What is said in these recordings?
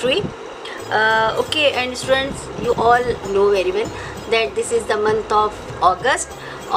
3. Okay, and students, you all know very well that this is the month of August.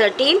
13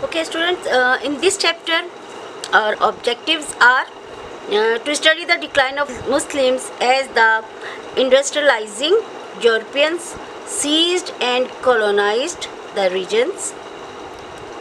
Okay students, in this chapter our objectives are to study the decline of Muslims as the industrializing Europeans seized and colonized the regions.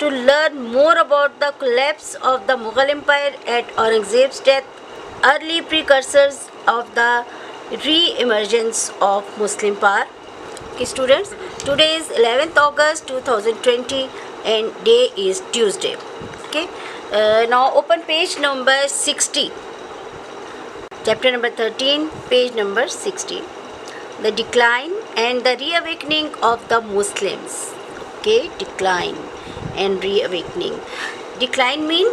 to learn more about the collapse of the Mughal Empire at Aurangzeb's death, early precursors of the re-emergence of Muslim power. Okay students, today is 11th August 2020 and day is Tuesday. Okay, now open page number 60, chapter number 13, page number 60, the decline and the reawakening of the Muslims. Okay, decline and reawakening. Decline mean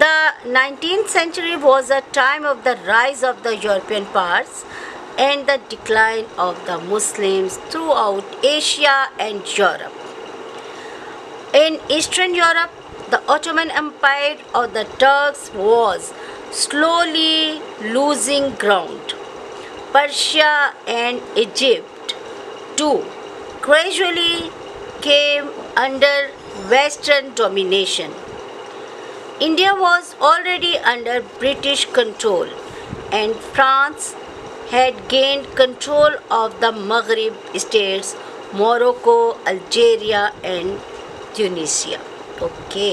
the 19th century was a time of the rise of the European powers and the decline of the Muslims throughout Asia and Europe. In Eastern Europe, the Ottoman Empire of the Turks was slowly losing ground. Persia and Egypt too gradually came under Western domination. India was already under British control and France had gained control of the Maghreb states, Morocco, Algeria and Tunisia. Okay.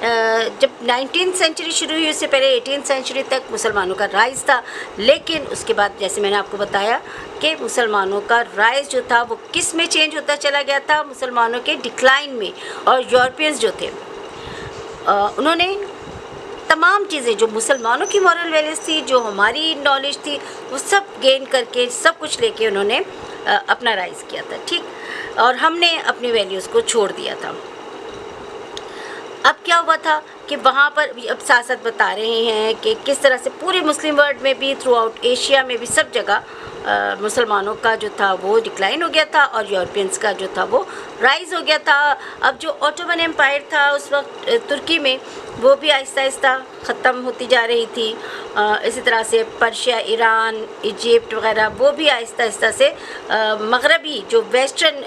جب 19th century شروع ہوئی اس سے پہلے 18th century تک مسلمانوں کا رائج تھا، لیکن اس کے بعد جیسے میں نے آپ کو بتایا کہ مسلمانوں کا رائج جو تھا وہ کس میں چینج ہوتا چلا گیا تھا؟ مسلمانوں کے ڈکلائن میں. اور یورپینز جو تھے انہوں نے تمام چیزیں جو مسلمانوں کی مورل ویلیوز تھی، جو ہماری نالج تھی، وہ سب گین کر کے سب کچھ لے کے انہوں نے اپنا رائز کیا تھا، ٹھیک. اور ہم نے اپنی ویلیوز کو چھوڑ دیا تھا. اب کیا ہوا تھا کہ وہاں پر اب ساتھ ساتھ بتا رہے ہیں کہ کس طرح سے پورے مسلم ورلڈ میں بھی، تھرو آؤٹ ایشیا میں بھی، سب جگہ مسلمانوں کا جو تھا وہ ڈکلائن ہو گیا تھا اور یورپینس کا جو تھا وہ رائز ہو گیا تھا. اب جو اوٹومن امپائر تھا اس وقت ترکی میں، وہ بھی آہستہ آہستہ ختم ہوتی جا رہی تھی. اسی طرح سے پرشیا، ایران، ایجپٹ وغیرہ وہ بھی آہستہ آہستہ سے مغربی جو ویسٹرن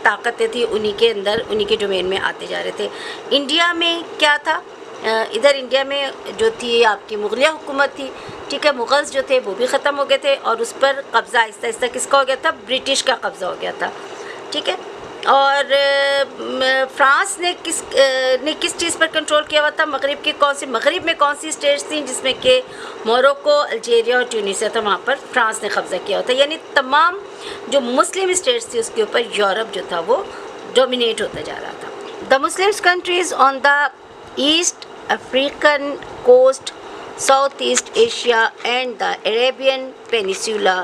طاقتیں تھیں انہی کے اندر، انہی کے ڈومین میں آتے جا رہے تھے. انڈیا میں کیا تھا؟ ادھر انڈیا میں جو تھی آپ کی مغلیہ حکومت تھی، ٹھیک ہے. مغلز جو تھے وہ بھی ختم ہو گئے تھے اور اس پر قبضہ آہستہ آہستہ کس کا ہو گیا تھا؟ برٹش کا قبضہ ہو گیا تھا، ٹھیک ہے. اور فرانس نے کس چیز پر کنٹرول کیا ہوا تھا؟ مغرب میں کون سی اسٹیٹس تھیں جس میں کہ موروکو، الجیریا اور ٹیونیسیا تھا، وہاں پر فرانس نے قبضہ کیا ہوا تھا. یعنی تمام جو مسلم اسٹیٹس تھی اس کے اوپر یورپ جو تھا وہ ڈومینیٹ ہوتا جا رہا تھا. The Muslim countries on the east African coast, south east Asia and the Arabian peninsula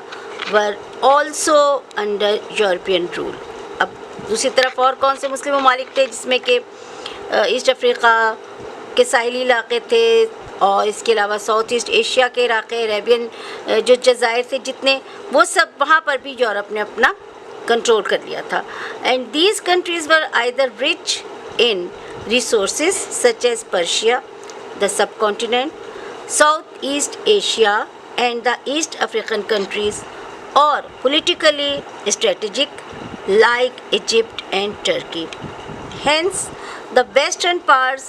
were also under European rule. اب دوسری طرف اور کون سے مسلم ممالک تھے جس میں کہ ایسٹ افریقہ کے ساحلی علاقے تھے اور اس کے علاوہ ساؤتھ ایسٹ ایشیا کے علاقے، عربین جو جزائر تھے جتنے، وہ سب وہاں پر بھی یورپ نے اپنا کنٹرول کر لیا تھا. And these countries were either rich in resources such as Persia, the subcontinent, Southeast Asia and the East African countries, or politically strategic like Egypt and Turkey. Hence, the western powers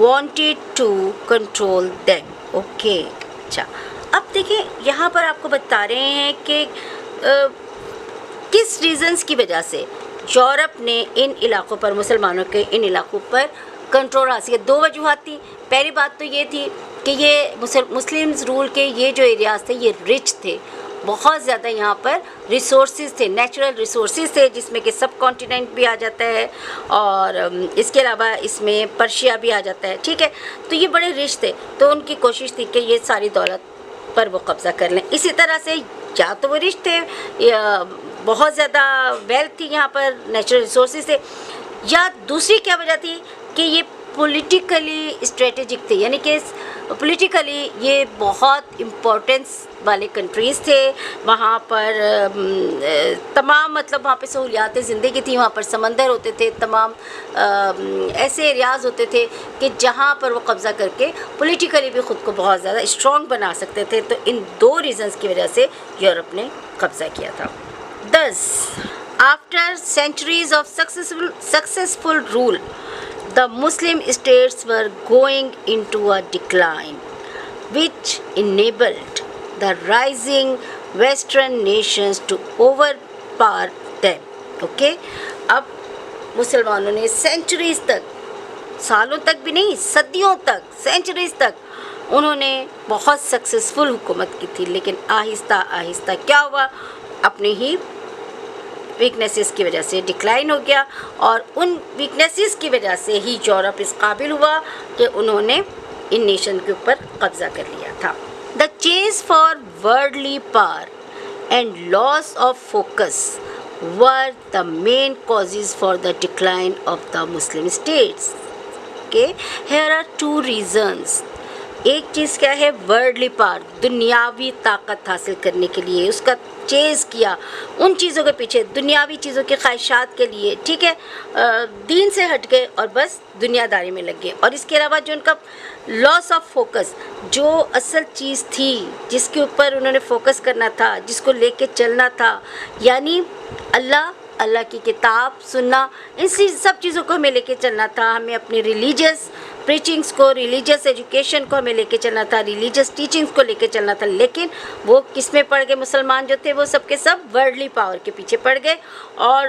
wanted to control them. Okay. اچھا، اب دیکھیں یہاں پر آپ کو بتا رہے ہیں کہ کس ریزنز کی وجہ سے یورپ نے ان علاقوں پر، مسلمانوں کے ان علاقوں پر کنٹرول حاصل کیا. دو وجوہات تھیں. پہلی بات تو یہ تھی کہ یہ مسلمز رول کے یہ جو ایریاز تھے یہ رچ تھے، بہت زیادہ یہاں پر ریسورسز تھے، نیچرل ریسورسز تھے، جس میں کہ سب کانٹیننٹ بھی آ جاتا ہے اور اس کے علاوہ اس میں پرشیا بھی آ جاتا ہے، ٹھیک ہے. تو یہ بڑے رچ تھے، تو ان کی کوشش تھی کہ یہ ساری دولت پر وہ قبضہ کر لیں. اسی طرح سے یا تو وہ رچ تھے، بہت زیادہ ویلتھ تھی یہاں پر، نیچرل ریسورسز تھے، یا دوسری کیا وجہ تھی کہ یہ پولیٹیکلی اسٹریٹجک تھے، یعنی کہ پولیٹیکلی یہ بہت امپورٹنس والے کنٹریز تھے. وہاں پر تمام مطلب وہاں پہ سہولیات زندگی تھی، وہاں پر سمندر ہوتے تھے، تمام ایسے ایریاز ہوتے تھے کہ جہاں پر وہ قبضہ کر کے پولیٹیکلی بھی خود کو بہت زیادہ اسٹرانگ بنا سکتے تھے. تو ان دو ریزنز کی وجہ سے یورپ نے قبضہ کیا تھا. Thus, after centuries of successful rule, the Muslim states were going into a decline, which enabled the rising Western nations to overpower them. Okay? اب مسلمانوں نے سینچریز تک، سالوں تک بھی نہیں، صدیوں تک، سینچریز تک انہوں نے بہت سکسیزفل حکومت کی تھی، لیکن آہستہ آہستہ کیا ہوا؟ اپنے ہی ویکنیسز کی وجہ سے ڈکلائن ہو گیا، اور ان ویکنیسز کی وجہ سے ہی یورپ اس قابل ہوا کہ انہوں نے ان نیشن کے اوپر قبضہ کر لیا تھا. The chase for worldly power and loss of focus were the main causes for the decline of the Muslim states. Here are two reasons. ایک چیز کیا ہے؟ ورلڈلی پاور، دنیاوی طاقت حاصل کرنے کے لیے اس کا چیز کیا، ان چیزوں کے پیچھے، دنیاوی چیزوں کی خواہشات کے لیے، ٹھیک ہے، دین سے ہٹ گئے اور بس دنیا داری میں لگ گئے. اور اس کے علاوہ جو ان کا لاس آف فوکس، جو اصل چیز تھی جس کے اوپر انہوں نے فوکس کرنا تھا، جس کو لے کے چلنا تھا، یعنی اللہ کی کتاب سننا، ان سب چیزوں کو ہمیں لے کے چلنا تھا. ہمیں اپنی ریلیجیس پریچنگس کو، ریلیجیس ایجوکیشن کو ہمیں لے کے چلنا تھا، ریلیجیس ٹیچنگس کو لے کے چلنا تھا. لیکن وہ کس میں پڑ گئے؟ مسلمان جو تھے وہ سب کے سب ورلڈلی پاور کے پیچھے پڑ گئے اور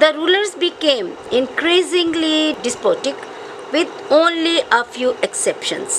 The rulers became increasingly despotic with only a few exceptions.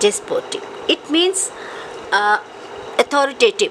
despotic. It means authoritative,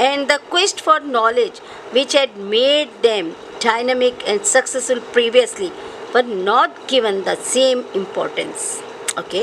and the quest for knowledge which had made them dynamic and successful previously were not given the same importance. Okay.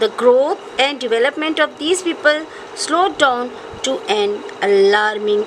the growth and development of these people slowed down to an alarming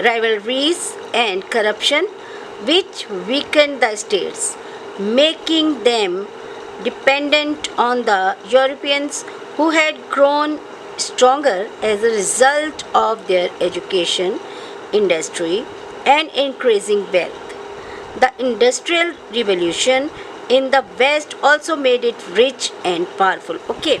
rivalries and corruption which weakened the states, making them dependent on the Europeans who had grown stronger as a result of their education, industry and increasing wealth. The Industrial Revolution in the West also made it rich and powerful. Okay.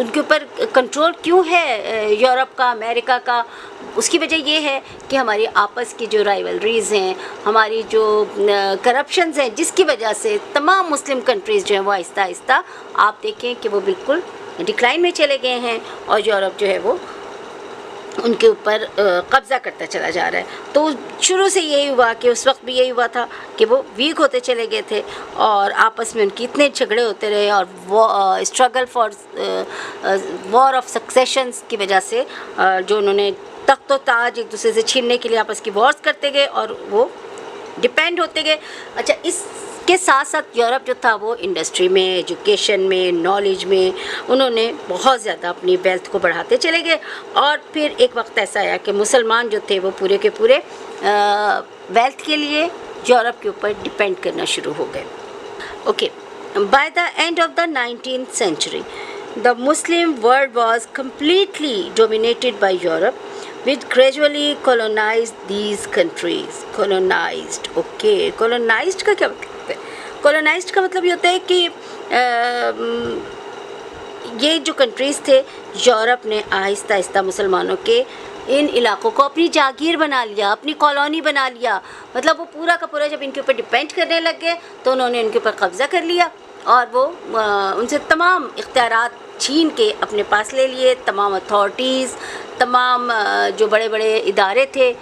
ان کے اوپر control کیوں ہے Europe کا، امریکہ کا؟ اس کی وجہ یہ ہے کہ ہماری آپس کی جو رائیولریز ہیں، ہماری جو کرپشنز ہیں، جس کی وجہ سے تمام مسلم کنٹریز جو ہیں وہ آہستہ آہستہ آپ دیکھیں کہ وہ بالکل ڈکلائن میں چلے گئے ہیں، اور یورپ جو ہے وہ ان کے اوپر قبضہ کرتا چلا جا رہا ہے۔ تو شروع سے یہی ہوا کہ اس وقت بھی یہی ہوا تھا کہ وہ ویک ہوتے چلے گئے تھے، اور آپس میں ان کی اتنے جھگڑے ہوتے رہے، اور اسٹرگل فار وار آف سکسیشنز کی وجہ سے جو انہوں نے تخت و تاج ایک دوسرے سے چھیننے کے لیے آپس کی وارز کرتے گئے اور وہ ڈپینڈ ہوتے گئے۔ اچھا، اس کے ساتھ ساتھ یورپ جو تھا وہ انڈسٹری میں، ایجوکیشن میں، نالج میں انہوں نے بہت زیادہ اپنی ویلتھ کو بڑھاتے چلے گئے، اور پھر ایک وقت ایسا آیا کہ مسلمان جو تھے وہ پورے کے پورے ویلتھ کے لیے یورپ کے اوپر ڈپینڈ کرنا شروع ہو گئے۔ Okay, by the and of the 19th century the Muslim world was completely dominated by Europe, which gradually colonized these countries. Colonized, okay. Colonized کا کیا مطلب ہے؟ Colonized کا مطلب یہ ہوتا ہے کہ یہ جو کنٹریز تھے، یورپ نے آہستہ آہستہ مسلمانوں کے ان علاقوں کو اپنی جاگیر بنا لیا، اپنی کالونی بنا لیا۔ مطلب وہ پورا کا پورا جب ان کے اوپر ڈپینڈ کرنے لگ گئے تو انہوں نے ان کے اوپر قبضہ کر لیا، اور وہ ان سے تمام اختیارات چھین کے اپنے پاس لے لیے۔ تمام اتھارٹیز، تمام جو بڑے بڑے ادارے تھے،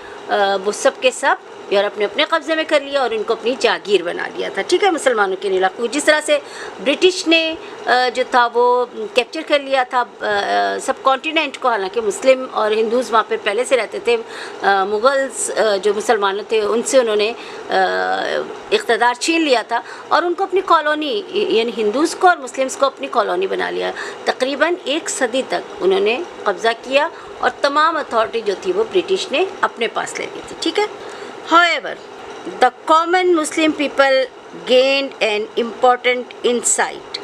وہ سب کے سب یورپ نے اپنے قبضے میں کر لیا اور ان کو اپنی جاگیر بنا لیا تھا، ٹھیک ہے، مسلمانوں کے علاقوں۔ جس طرح سے برٹش نے جو تھا وہ کیپچر کر لیا تھا سب کانٹیننٹ کو، حالانکہ مسلم اور ہندوز وہاں پہ پہلے سے رہتے تھے۔ مغلز جو مسلمانوں تھے ان سے انہوں نے اقتدار چھین لیا تھا، اور ان کو اپنی کالونی، یعنی ہندوز کو اور مسلمس کو اپنی کالونی بنا لیا۔ تقریباً 1 صدی تک انہوں نے قبضہ کیا، اور تمام اتھارٹی جو تھی وہ برٹش نے اپنے پاس لے لی تھی، ٹھیک ہے۔ However, the common Muslim people gained an important insight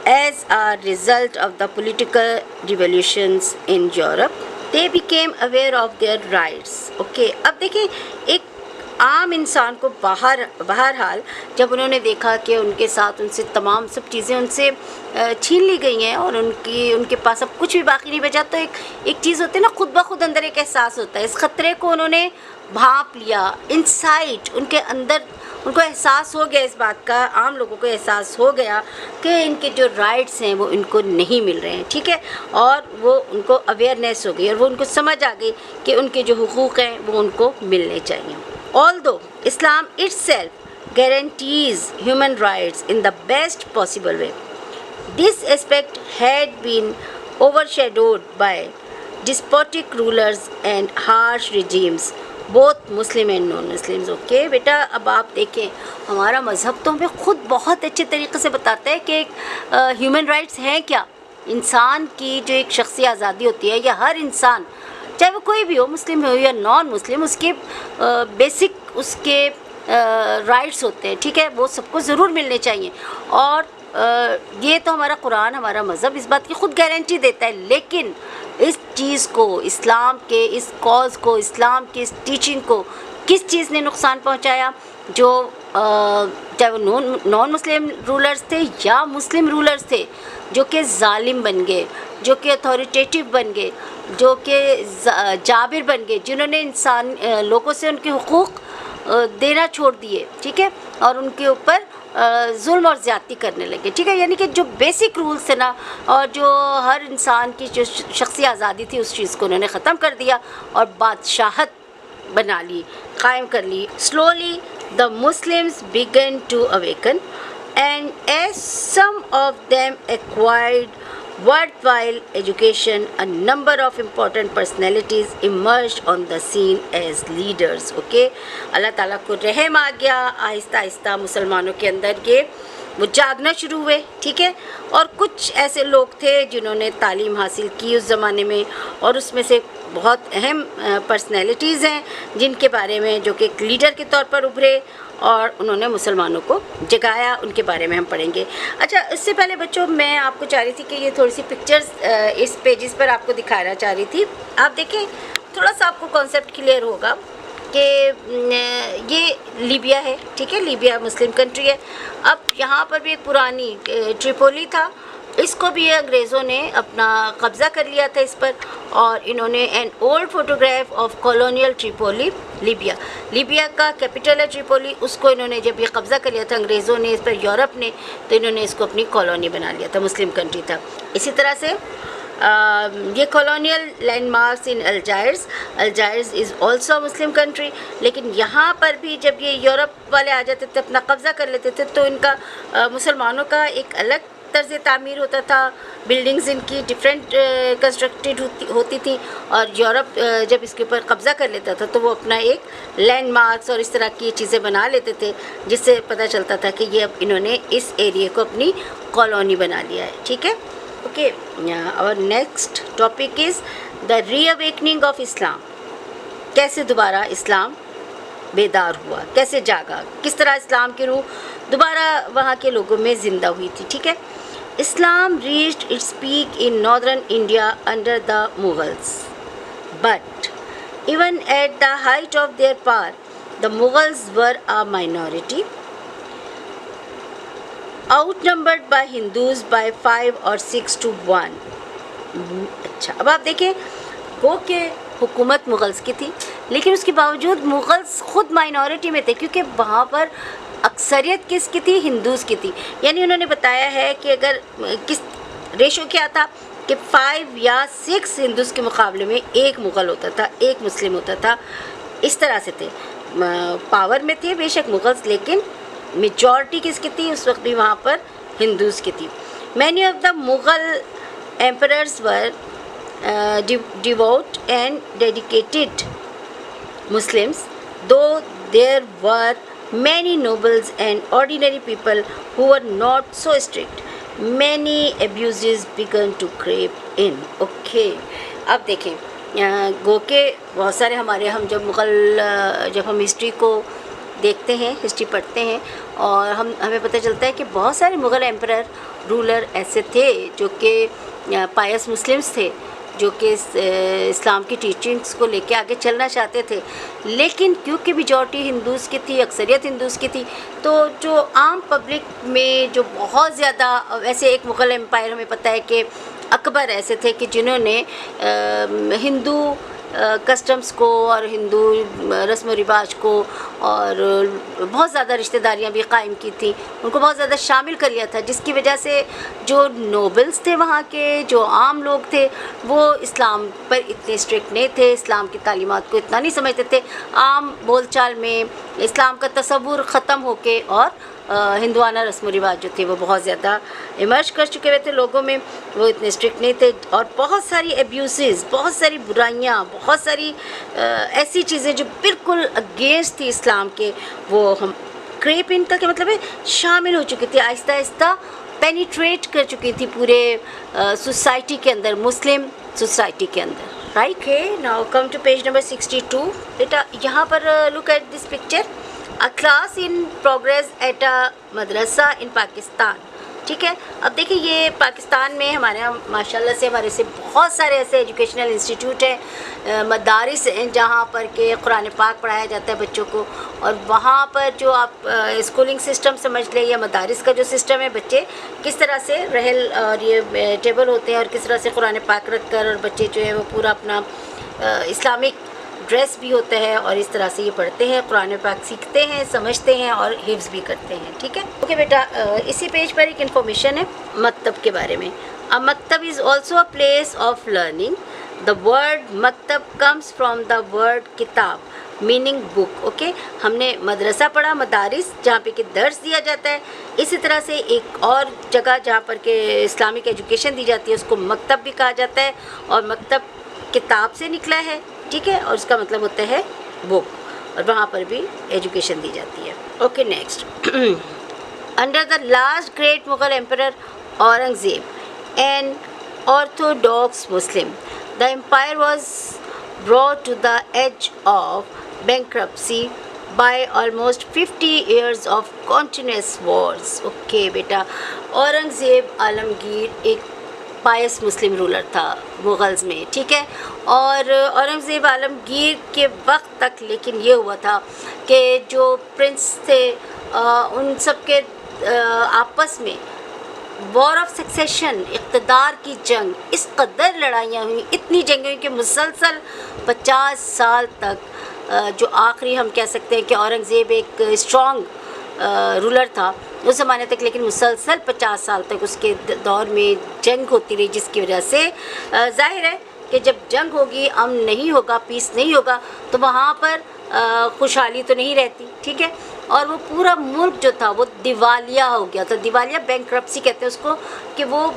as a result of the political revolutions in Europe. They became aware of their rights. Okay, اب دیکھیں ایک عام انسان کو بہرحال جب انہوں نے دیکھا کہ ان کے ساتھ ان سے تمام سب چیزیں ان سے چھین لی گئی ہیں، اور ان کے پاس اب کچھ بھی باقی نہیں بچا، تو ایک چیز ہوتی ہے نا، خود بخود اندر ایک احساس ہوتا ہے۔ اس خطرے کو انہوں نے بھانپ لیا، انسائٹ ان کے اندر، ان کو احساس ہو گیا اس بات کا، عام لوگوں کو احساس ہو گیا کہ ان کے جو رائٹس ہیں وہ ان کو نہیں مل رہے ہیں، ٹھیک ہے، اور وہ ان کو اویئرنیس ہو گئی، اور وہ ان کو سمجھ آ گئی کہ ان کے جو حقوق ہیں وہ ان کو ملنے چاہیے۔ Although Islam itself guarantees human rights in the best possible way, this aspect had been overshadowed by despotic rulers and harsh regimes, both Muslim and non-Muslims. Okay بیٹا، اب آپ دیکھیں ہمارا مذہب تو ہمیں خود بہت اچھے طریقے سے بتاتا ہے کہ ہیومن رائٹس ہیں کیا۔ انسان کی جو ایک شخصی آزادی ہوتی ہے، یا ہر انسان چاہے وہ کوئی بھی ہو، مسلم ہو یا نان مسلم، اس کے بیسک اس کے رائٹس ہوتے ہیں، ٹھیک ہے، وہ سب کو ضرور ملنے چاہیے۔ اور یہ تو ہمارا قرآن، ہمارا مذہب اس بات کی خود گارنٹی دیتا ہے، لیکن اس چیز کو، اسلام کے اس کاز کو، اسلام کی اس ٹیچنگ کو کس چیز نے نقصان پہنچایا؟ جو چاہے وہ نان مسلم رولرز تھے یا مسلم رولرز تھے، جو کہ ظالم بن گئے، جو کہ اتھارٹیٹیو بن گئے، جو کہ جابر بن گئے، جنہوں نے لوگوں سے ان کے حقوق دینا چھوڑ دیے، ٹھیک ہے، اور ان کے اوپر ظلم اور زیادتی کرنے لگے، ٹھیک ہے، یعنی کہ جو بیسک رولز تھے نا، اور جو ہر انسان کی جو شخصی آزادی تھی، اس چیز کو انہوں نے ختم کر دیا اور بادشاہت بنا لی، قائم کر لی۔ Slowly the Muslims began to awaken, and as some of them acquired worthwhile education, a number of important personalities emerged on the scene as leaders. Okay, اللہ تعالیٰ کو رحم آ گیا، آہستہ آہستہ مسلمانوں کے اندر وہ جاگنا شروع ہوئے، ٹھیک ہے، اور کچھ ایسے لوگ تھے جنہوں نے تعلیم حاصل کی اس زمانے میں، اور اس میں سے بہت اہم پرسنالٹیز ہیں جن کے بارے میں، جو کہ ایک لیڈر کے طور پر ابھرے اور انہوں نے مسلمانوں کو جگایا، ان کے بارے میں ہم پڑھیں گے۔ اچھا، اس سے پہلے بچوں میں آپ کو چاہ رہی تھی کہ یہ تھوڑی سی پکچرز اس پیجز پر آپ کو دکھانا چاہ رہی تھی۔ آپ دیکھیں، تھوڑا سا آپ کو کانسیپٹ کلیئر ہوگا کہ یہ لیبیا ہے، ٹھیک ہے، لیبیا مسلم کنٹری ہے۔ اب یہاں پر بھی ایک پرانی ٹریپولی تھا، اس کو بھی انگریزوں نے اپنا قبضہ کر لیا تھا اس پر، اور انہوں نے an old photograph of colonial Tripoli Libya, Libya کا کیپٹل ہے ٹریپولی، اس کو انہوں نے جب یہ قبضہ کر لیا تھا انگریزوں نے اس پر، یورپ نے، تو انہوں نے اس کو اپنی کالونی بنا لیا تھا، مسلم کنٹری تھا۔ اسی طرح سے یہ colonial landmarks in Algiers, Algiers is also Muslim country, لیکن یہاں پر بھی جب یہ یورپ والے آ جاتے تھے اپنا قبضہ کر لیتے تھے تو ان کا مسلمانوں کا ایک الگ طرز تعمیر ہوتا تھا، بلڈنگز ان کی ڈفرینٹ کنسٹرکٹیڈ ہوتی تھیں، اور یورپ جب اس کے اوپر قبضہ کر لیتا تھا تو وہ اپنا ایک لینڈ مارکس اور اس طرح کی چیزیں بنا لیتے تھے، جس سے پتہ چلتا تھا کہ یہ اب انہوں نے اس ایریے کو اپنی کالونی بنا لیا ہے، ٹھیک ہے۔ اوکے، اور next topic is the reawakening of Islam, کیسے دوبارہ اسلام بیدار ہوا، کیسے جاگا، کس طرح اسلام کی روح دوبارہ وہاں کے لوگوں میں زندہ ہوئی تھی، ٹھیک ہے۔ Islam reached its peak in northern India under the Mughals, but even at the height of their power the Mughals were a minority outnumbered by Hindus by 5 or 6 to 1۔ اچھا، اب آپ دیکھیں، گو کہ حکومت مغلز کی تھی، لیکن اس کے باوجود مغلز خود مائنورٹی میں تھے، کیونکہ وہاں پر اکثریت کس کی تھی؟ ہندوز کی تھی۔ یعنی انہوں نے بتایا ہے کہ اگر کس ریشو کیا تھا کہ 5 یا 6 ہندوز کے مقابلے میں ایک مغل ہوتا تھا، ایک مسلم ہوتا تھا، اس طرح سے تھے، پاور میں تھے بے شک مغلز، لیکن میجورٹی کس کی تھی اس وقت بھی وہاں پر؟ ہندوز کی تھی۔ Many of the Mughal emperors were devout and dedicated Muslims, though there were many nobles and ordinary people who were not so strict. Many abuses began to creep in. Okay, اب دیکھیں، گو کہ بہت سارے ہمارے، ہم جب ہم ہسٹری کو دیکھتے ہیں، ہسٹری پڑھتے ہیں، اور ہمیں پتہ چلتا ہے کہ بہت سارے مغل ایمپرر، رولر ایسے تھے جو کہ پائس مسلمس تھے، جو کہ اسلام کی ٹیچنگس کو لے کے آگے چلنا چاہتے تھے، لیکن کیونکہ میجورٹی ہندوز کی تھی، اکثریت ہندوز کی تھی، تو جو عام پبلک میں جو بہت زیادہ، ویسے ایک مغل امپائر ہمیں پتہ ہے کہ اکبر ایسے تھے کہ جنہوں نے ہندو کسٹمز کو اور ہندو رسم و رواج کو اور بہت زیادہ رشتہ داریاں بھی قائم کی تھیں، ان کو بہت زیادہ شامل کر لیا تھا، جس کی وجہ سے جو نوبلز تھے وہاں کے، جو عام لوگ تھے، وہ اسلام پر اتنے اسٹرکٹ نہیں تھے، اسلام کی تعلیمات کو اتنا نہیں سمجھتے تھے، عام بول چال میں اسلام کا تصور ختم ہو کے، اور ہندوانہ رسم و رواج جو تھے وہ بہت زیادہ ایمرج کر چکے ہوئے تھے لوگوں میں، وہ اتنے اسٹرکٹ نہیں تھے، اور بہت ساری ایبیوزز، بہت ساری برائیاں، بہت ساری ایسی چیزیں جو بالکل اگینسٹ تھی اسلام کے، وہ ہم کریپ ان کا کیا مطلب ہے، شامل ہو چکی تھی، آہستہ آہستہ پینیٹریٹ کر چکی تھی پورے سوسائٹی کے اندر، مسلم سوسائٹی کے اندر، right. Now come to page number 62۔ بیٹا یہاں پر look at this picture, A class in progress at a madrasa in Pakistan, ٹھیک ہے۔ اب دیکھیں، یہ پاکستان میں ہمارے یہاں ماشاء اللہ سے ہمارے سے بہت سارے ایسے ایجوکیشنل انسٹیٹیوٹ ہیں، مدارس ہیں جہاں پر کہ قرآن پاک پڑھایا جاتا ہے بچوں کو، اور وہاں پر جو آپ اسکولنگ سسٹم سمجھ لیں یا مدارس کا جو سسٹم ہے، بچے کس طرح سے رحل اور یہ ٹیبل ہوتے ہیں، اور کس طرح سے قرآن پاک رکھ کر، اور بچے جو ہے وہ پورا اپنا اسلامک ڈریس بھی ہوتا ہے، اور اس طرح سے یہ پڑھتے ہیں، قرآن پاک سیکھتے ہیں، سمجھتے ہیں، اور حفظ بھی کرتے ہیں، ٹھیک ہے۔ اوکے بیٹا، اسی پیج پر ایک انفارمیشن ہے مکتب کے بارے میں۔ A مکتب is also a place of learning. The word مکتب کمز فرام دا ورڈ کتاب، میننگ بک۔ اوکے، ہم نے مدرسہ پڑھا، مدارس جہاں پہ کہ درس دیا جاتا ہے، اسی طرح سے ایک اور جگہ جہاں پر کہ اسلامک ایجوکیشن دی جاتی ہے اس کو مکتب بھی کہا جاتا ہے، اور مکتب کتاب سے نکلا ہے، ٹھیک ہے، اور اس کا مطلب ہوتا ہے بک، اور وہاں پر بھی ایجوکیشن دی جاتی ہے۔ Okay, next. Under the last great Mughal emperor Aurangzeb an orthodox Muslim, the empire was brought to the edge of bankruptcy by almost 50 years of continuous wars۔ Okay بیٹا، اورنگزیب عالمگیر ایک پائس مسلم رولر تھا مغلز میں، ٹھیک ہے، اور اورنگزیب عالمگیر کے وقت تک لیکن یہ ہوا تھا کہ جو پرنس تھے ان سب کے آپس میں وار آف سکسیشن، اقتدار کی جنگ، اس قدر لڑائیاں ہوئیں، اتنی جنگیں ہوئیں کہ مسلسل 50 سال تک جو آخری ہم کہہ سکتے ہیں کہ اورنگزیب ایک اسٹرانگ رولر تھا اس زمانے تک، لیکن مسلسل 50 سال تک اس کے دور میں جنگ ہوتی رہی، جس کی وجہ سے ظاہر ہے کہ جب جنگ ہوگی، امن نہیں ہوگا، پیس نہیں ہوگا، تو وہاں پر خوشحالی تو نہیں رہتی، ٹھیک ہے. اور وہ پورا ملک جو تھا وہ دیوالیہ ہو گیا تھا. دیوالیہ بینکرپسی کہتے ہیں اس کو، کہ وہ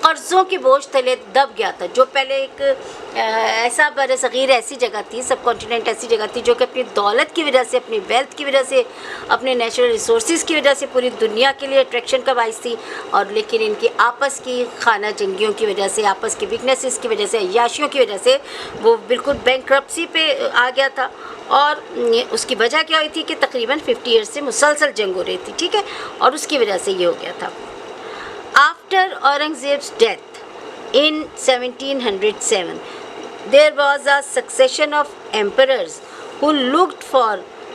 قرضوں کے بوجھ تلے دب گیا تھا. جو پہلے ایک ایسا بر صغیر ایسی جگہ تھی، سب کانٹیننٹ ایسی جگہ تھی جو کہ اپنی دولت کی وجہ سے، اپنی ویلتھ کی وجہ سے، اپنے نیچرل ریسورسز کی وجہ سے پوری دنیا کے لیے اٹریکشن کا باعث تھی، اور لیکن ان کی آپس کی خانہ جنگیوں کی وجہ سے، آپس کی ویکنیسز کی وجہ سے، عیاشیوں کی وجہ سے وہ بالکل بینکرپسی پہ آ گیا تھا. اور اس کی وجہ کیا ہوئی تھی کہ تقریباً 50 ایئرس سے مسلسل جنگ ہو رہی تھی، ٹھیک ہے، اور اس کی وجہ سے یہ ہو گیا تھا. After Aurangzeb's death in 1707, there was a succession of emperors who looked for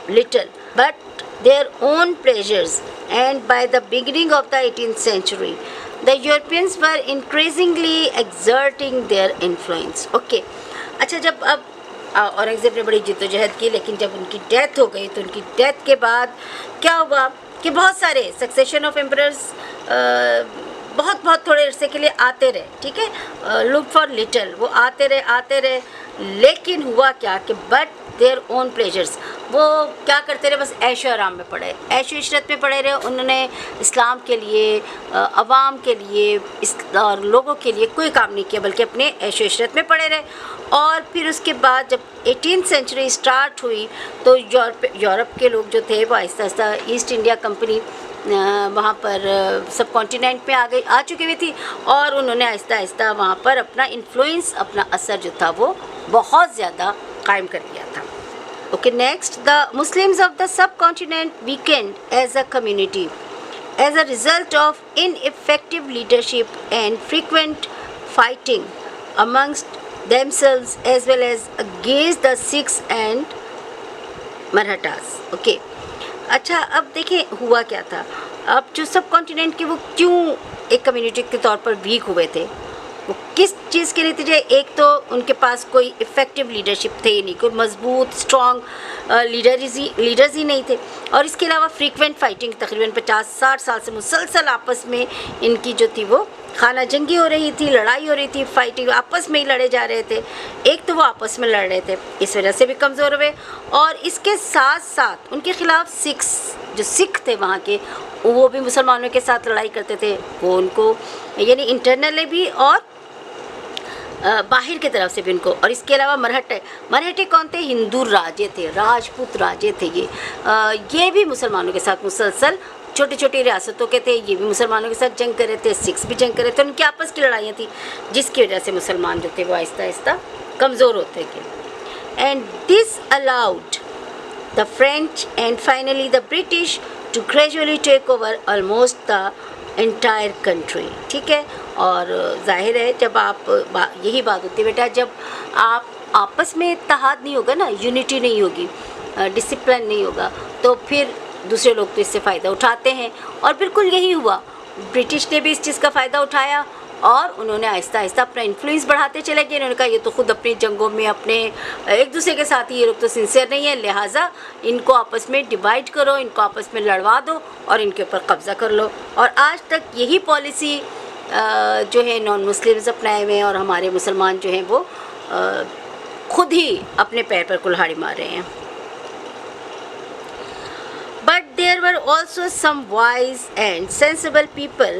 little but their own pleasures, and by the beginning of the 18th century, the Europeans were increasingly exerting their influence. Okay. اچھا، جب اب اورنگزیب نے بڑی جد و جہد کی، لیکن جب ان کی ڈیتھ ہو گئی تو ان کی ڈیتھ کے بعد کیا ہوا کہ بہت سارے سکسیشن آف ایمپررز بہت تھوڑے عرصے کے لیے آتے رہے، ٹھیک ہے، لک فار لٹل، وہ آتے رہے، لیکن ہوا کیا کہ بٹ دیئر اون پلیجرز، وہ کیا کرتے رہے، بس عیش و آرام میں پڑے، عیش و عشرت میں پڑے رہے. انہوں نے اسلام کے لیے، عوام کے لیے اور لوگوں کے لیے کوئی کام نہیں کیا، بلکہ اپنے عیش و عشرت میں پڑے رہے. اور پھر اس کے بعد جب 18th سینچری اسٹارٹ ہوئی تو یورپ کے لوگ جو تھے وہ آہستہ آہستہ ایسٹ انڈیا کمپنی وہاں پر سب کانٹیننٹ میں آ چکی ہوئی تھی، اور انہوں نے آہستہ آہستہ وہاں پر اپنا انفلوئنس، اپنا اثر جو تھا وہ بہت زیادہ قائم کر لیا تھا. Okay, next, the Muslims of the subcontinent weakened as a community as a result of ineffective leadership and frequent fighting amongst themselves as well as against the Sikhs and Marathas. Okay. اچھا، اب دیکھیں ہوا کیا تھا. اب جو سب continent کے وہ کیوں ایک کمیونٹی کے طور پر ویک ہوئے تھے، وہ کس چیز کے نتیجے؟ ایک تو ان کے پاس کوئی افیکٹو لیڈرشپ تھے ہی نہیں، کوئی مضبوط اسٹرانگ لیڈرز ہی نہیں تھے، اور اس کے علاوہ فریکوینٹ فائٹنگ، تقریباً 50-60 سال سے مسلسل آپس میں ان کی جو تھی وہ خانہ جنگی ہو رہی تھی، لڑائی ہو رہی تھی، فائٹنگ آپس میں ہی لڑے جا رہے تھے. ایک تو وہ آپس میں لڑ رہے تھے، اس وجہ سے بھی کمزور ہوئے، اور اس کے ساتھ ساتھ ان کے خلاف جو سکھ تھے وہاں کے، وہ بھی مسلمانوں کے ساتھ لڑائی کرتے تھے. وہ ان کو یعنی انٹرنلی بھی اور باہر کی طرف سے بھی ان کو. اور اس کے علاوہ مرہٹے کون تھے؟ ہندو راجے تھے، راجپوت راجے تھے. یہ بھی مسلمانوں کے ساتھ مسلسل چھوٹی چھوٹی ریاستوں کے تھے، یہ بھی مسلمانوں کے ساتھ جنگ کر رہے تھے، سکھس بھی جنگ کر رہے تھے. ان کی آپس کی لڑائیاں تھیں جس کی وجہ سے مسلمان جو تھے وہ آہستہ آہستہ کمزور ہوتے گئے. And this allowed the French and finally the British to gradually take over almost the entire country. ٹھیک ہے، اور ظاہر ہے جب آپ یہی بات ہوتی ہے بیٹا، جب آپ آپس میں اتحاد نہیں ہوگا نا، یونٹی نہیں ہوگی، ڈسپلن نہیں ہوگا، تو پھر دوسرے لوگ تو اس سے فائدہ اٹھاتے ہیں. اور بالکل یہی ہوا، برٹش نے بھی اس چیز کا فائدہ اٹھایا، اور انہوں نے آہستہ آہستہ اپنا انفلوئنس بڑھاتے چلے گئے. انہوں نے کہا یہ تو خود اپنی جنگوں میں اپنے ایک دوسرے کے ساتھ ہی یہ لوگ تو سنسیئر نہیں ہیں، لہٰذا ان کو آپس میں ڈیوائڈ کرو، ان کو آپس میں لڑوا دو اور ان کے اوپر قبضہ کر لو. اور آج تک یہی پالیسی جو ہے نان مسلمز اپنائے ہوئے ہیں، اور ہمارے مسلمان جو ہیں وہ خود ہی اپنے پیر پر کلہاڑی مار رہے ہیں. But there were also some wise and sensible people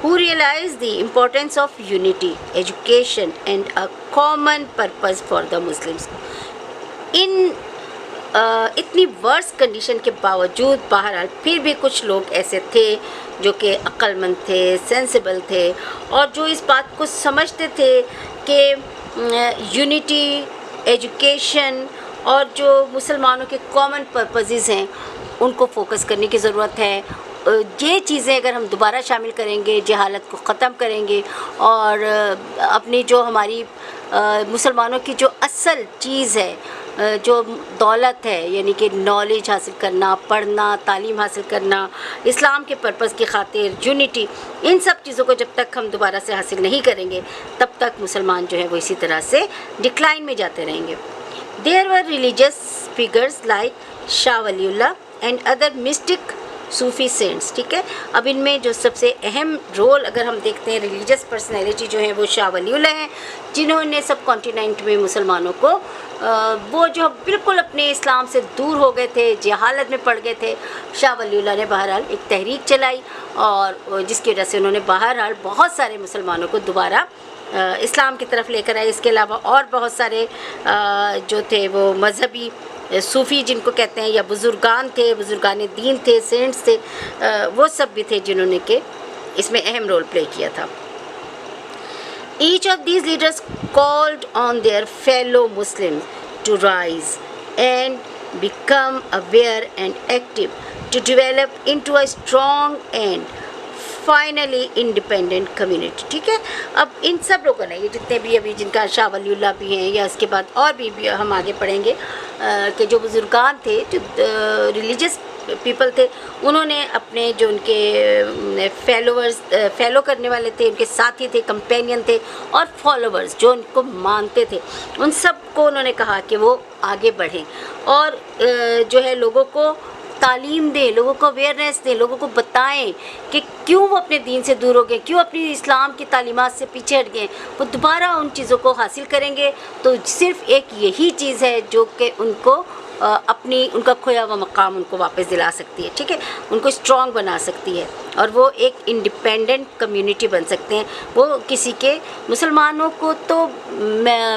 who realized the importance of unity, education and a common purpose for the Muslims. اتنی ورس کنڈیشن کے باوجود بہرحال پھر بھی کچھ لوگ ایسے تھے جو کہ عقل مند تھے، سینسیبل تھے، اور جو اس بات کو سمجھتے تھے کہ یونٹی، ایجوکیشن اور جو مسلمانوں کے کامن پرپزز ہیں ان کو فوکس کرنے کی ضرورت ہے. یہ چیزیں اگر ہم دوبارہ شامل کریں گے، جہالت کو ختم کریں گے، اور اپنی جو ہماری مسلمانوں کی جو اصل چیز ہے جو دولت ہے یعنی کہ نالج حاصل کرنا، پڑھنا، تعلیم حاصل کرنا، اسلام کے پرپس کی خاطر یونٹی، ان سب چیزوں کو جب تک ہم دوبارہ سے حاصل نہیں کریں گے تب تک مسلمان جو ہے وہ اسی طرح سے ڈکلائن میں جاتے رہیں گے. There were religious figures like Shah Wali Allah and other mystic Sufi saints. ٹھیک ہے، اب ان میں جو سب سے اہم رول اگر ہم دیکھتے ہیں ریلیجیس پرسنالٹی جو ہیں وہ شاہ ولی اللہ ہیں، جنہوں نے سب کانٹیننٹ میں مسلمانوں کو وہ جو بالکل اپنے اسلام سے دور ہو گئے تھے، جہالت میں پڑ گئے تھے، شاہ ولی اللہ نے بہرحال ایک تحریک چلائی اور جس کی وجہ سے انہوں نے بہرحال بہت سارے مسلمانوں کو دوبارہ اسلام کی طرف لے کر آئے. اس کے علاوہ اور بہت سارے جو تھے وہ مذہبی صوفی جن کو کہتے ہیں یا بزرگان تھے، بزرگان دین تھے، سینٹس تھے، وہ سب بھی تھے جنہوں نے کہ اس میں اہم رول پلے کیا تھا. Each of these leaders called on their fellow Muslims to rise and become aware and active to develop into a strong and finally independent community. ٹھیک ہے، اب ان سب لوگوں نے، یہ جتنے بھی ابھی جن کا شاہ ولی اللہ بھی ہیں یا اس کے بعد اور بھی ہم آگے پڑھیں گے کہ جو بزرگان تھے، جو ریلیجیس پیپل تھے، انہوں نے اپنے جو ان کے فیلو کرنے والے تھے، ان کے ساتھی تھے، کمپینین تھے اور فالوورز جو ان کو مانتے تھے، ان سب کو انہوں نے کہا کہ وہ آگے بڑھیں اور جو ہے لوگوں کو تعلیم دیں، لوگوں کو اویئرنیس دیں، لوگوں کو بتائیں کہ کیوں وہ اپنے دین سے دور ہو گئے، کیوں اپنی اسلام کی تعلیمات سے پیچھے ہٹ گئے. وہ دوبارہ ان چیزوں کو حاصل کریں گے تو صرف ایک یہی چیز ہے جو کہ ان کو ان کا کھویا ہوا مقام ان کو واپس دلا سکتی ہے. ٹھیک ہے، ان کو اسٹرانگ بنا سکتی ہے اور وہ ایک انڈیپینڈنٹ کمیونٹی بن سکتے ہیں. وہ کسی کے مسلمانوں کو تو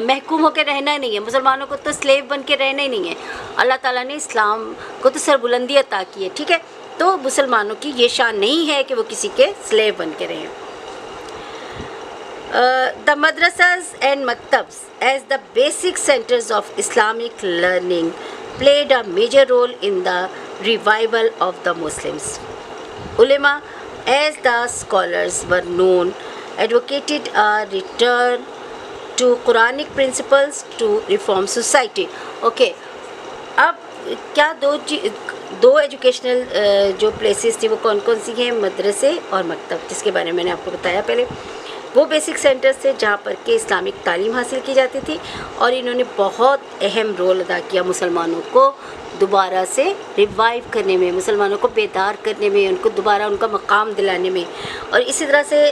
محکوم ہو کے رہنا نہیں ہے، مسلمانوں کو تو سلیو بن کے رہنا ہی نہیں ہے. اللہ تعالیٰ نے اسلام کو تو سربلندی عطا کی ہے. ٹھیک ہے، تو مسلمانوں کی یہ شان نہیں ہے کہ وہ کسی کے سلیو بن کے رہیں. The madrasas and maktabs as the basic centers of Islamic learning played a major role in the revival of the Muslims. Ulama, as the scholars were known, advocated a return to Quranic principles to reform society. Okay, اب کیا دو educational جو places تھی وہ کون کون سی ہیں؟ مدرسے اور مکتب، جس کے بارے میں نے آپ کو بتایا پہلے. وہ بیسک سینٹرز تھے جہاں پر کہ اسلامک تعلیم حاصل کی جاتی تھی اور انہوں نے بہت اہم رول ادا کیا مسلمانوں کو دوبارہ سے ریوائیو کرنے میں، مسلمانوں کو بیدار کرنے میں، ان کو دوبارہ ان کا مقام دلانے میں. اور اسی طرح سے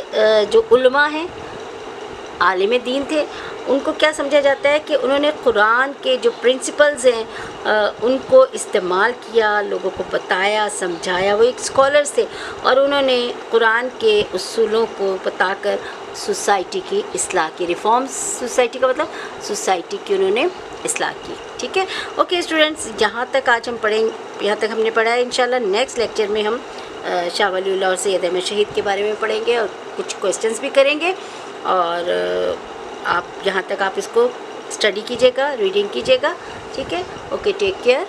جو علماء ہیں، عالم دین تھے، ان کو کیا سمجھا جاتا ہے کہ انہوں نے قرآن کے جو پرنسپلز ہیں ان کو استعمال کیا، لوگوں کو بتایا، سمجھایا. وہ ایک اسکالرس تھے اور انہوں نے قرآن کے اصولوں کو بتا کر سوسائٹی کی اصلاح کی. ریفارم سوسائٹی کا مطلب سوسائٹی کی انہوں نے اصلاح کی. ٹھیک ہے، اوکے اسٹوڈنٹس، یہاں تک آج ہم پڑھیں، یہاں تک ہم نے پڑھا ہے. انشاءاللہ نیکسٹ لیکچر میں ہم شاہ ولی اللہ اور سید احمد شہید کے بارے میں پڑھیں گے اور کچھ کویسچنس بھی کریں گے. اور آپ یہاں تک آپ اس کو اسٹڈی کیجیے گا، ریڈنگ کیجیے گا. ٹھیک ہے، اوکے، ٹیک کیئر.